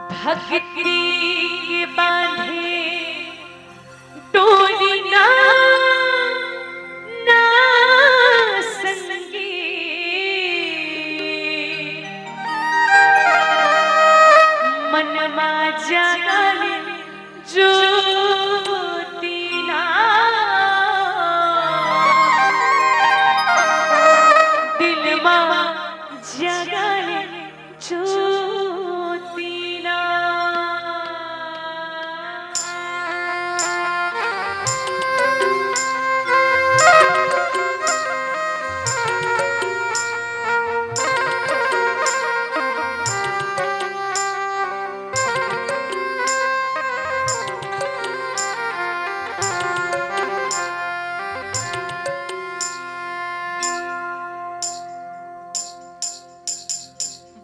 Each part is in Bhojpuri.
भक्ति के बांधे डोरी ना ना संगी मन मा जगल ज्योति ना दिल मा जगल ज्योति ना।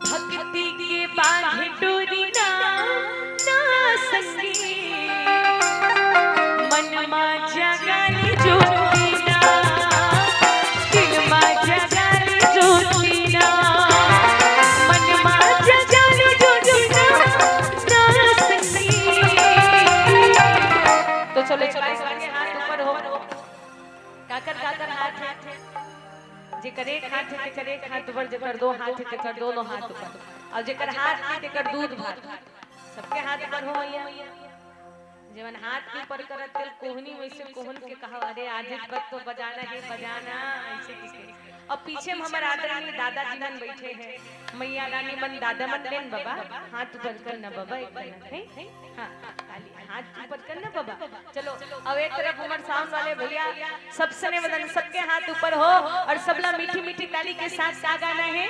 भक्ति के बांधे डोरी ना ना संगी मन मा जगल ज्योति ना दिल मा जगल ज्योति ना मन मा जगल ज्योति ना ना संगी। तो चलो चलो हाथ ऊपर हो काकर काकर हाथ है जेकर एक हाथ है जेकर एक हाथ ऊपर जेकर दो हाथ है जेकर दोनों हाथ ऊपर और जेकर हाथ है जेकर दूध भात सबके हाथ ऊपर हो मैया जवन हाथ के ऊपर करत तेल कोहनी वैसे कोहन के कहा अरे आज तक तो बजाना है बजाना ऐसे किसे। और पीछे में हमारे आदरणीय दादाजी मन बैठे हैं मैया रानी मन दादा मन लेन बाबा हाथ ऊपर करना बाबा एक मिनट है हां ताली हाथ ऊपर करना बाबा। चलो अब एक तरफ उमर साउंड वाले भैया सबसे ने वदन सबके हाथ ऊपर हो और सबला मीठी मीठी ताली के साथ सा गाना है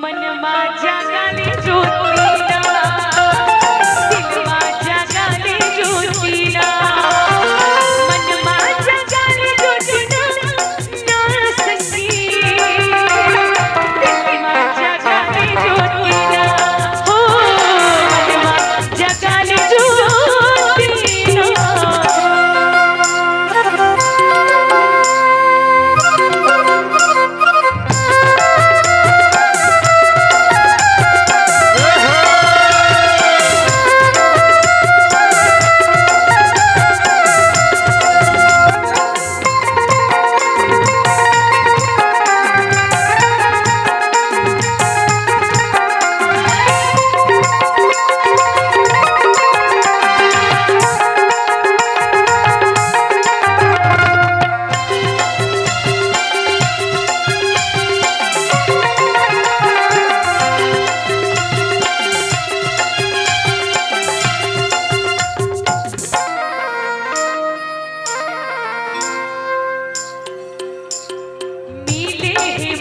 मन मा जगल ज्योति ना दिल मा जगल ज्योति ना मन मा जगल ज्योति ना ना संगी दिल मा जगल ज्योति ना हो मन मा जगल ज्योति ना।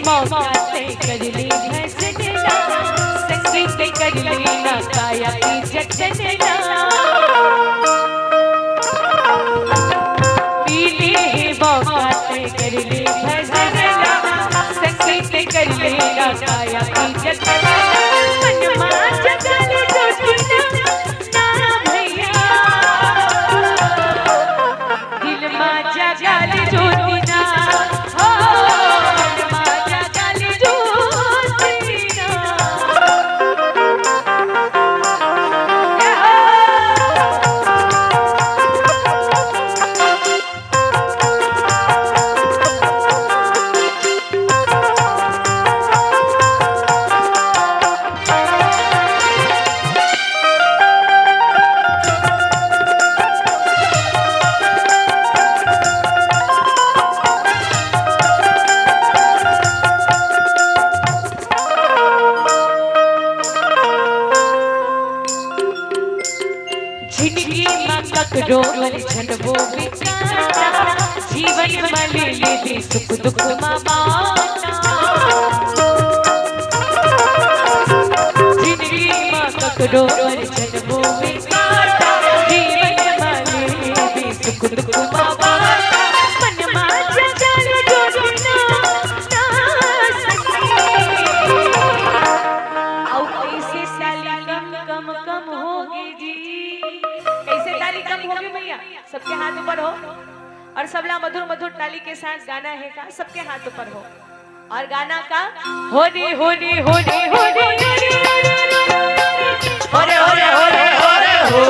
मौका से कर ली भजनना संगीत कर लेना काया की जटना पीले मौका से कर ली भजनना संगीत कर लेना काया की जटना मन मा जगल ज्योति ना भैया दिल मा जगल ज्योति ना ककरो मन छनबो बिचारा जीवन मले ले सुख दुख मा बाटा जिंदगी मा ककरो मन छनबो बिचारा जीवन मले ले सुख दुख मा बाटा मन मा जगल ज्योति ना संगी। औ कैसे साली कम होगी जी कैसे ताली कम होगी भैया सबके हाथ ऊपर हो और सबला मधुर मधुर ताली के साथ गाना है का सबके हाथ ऊपर हो और गाना का होली होली होली होली होरे होरे होरे होरे हो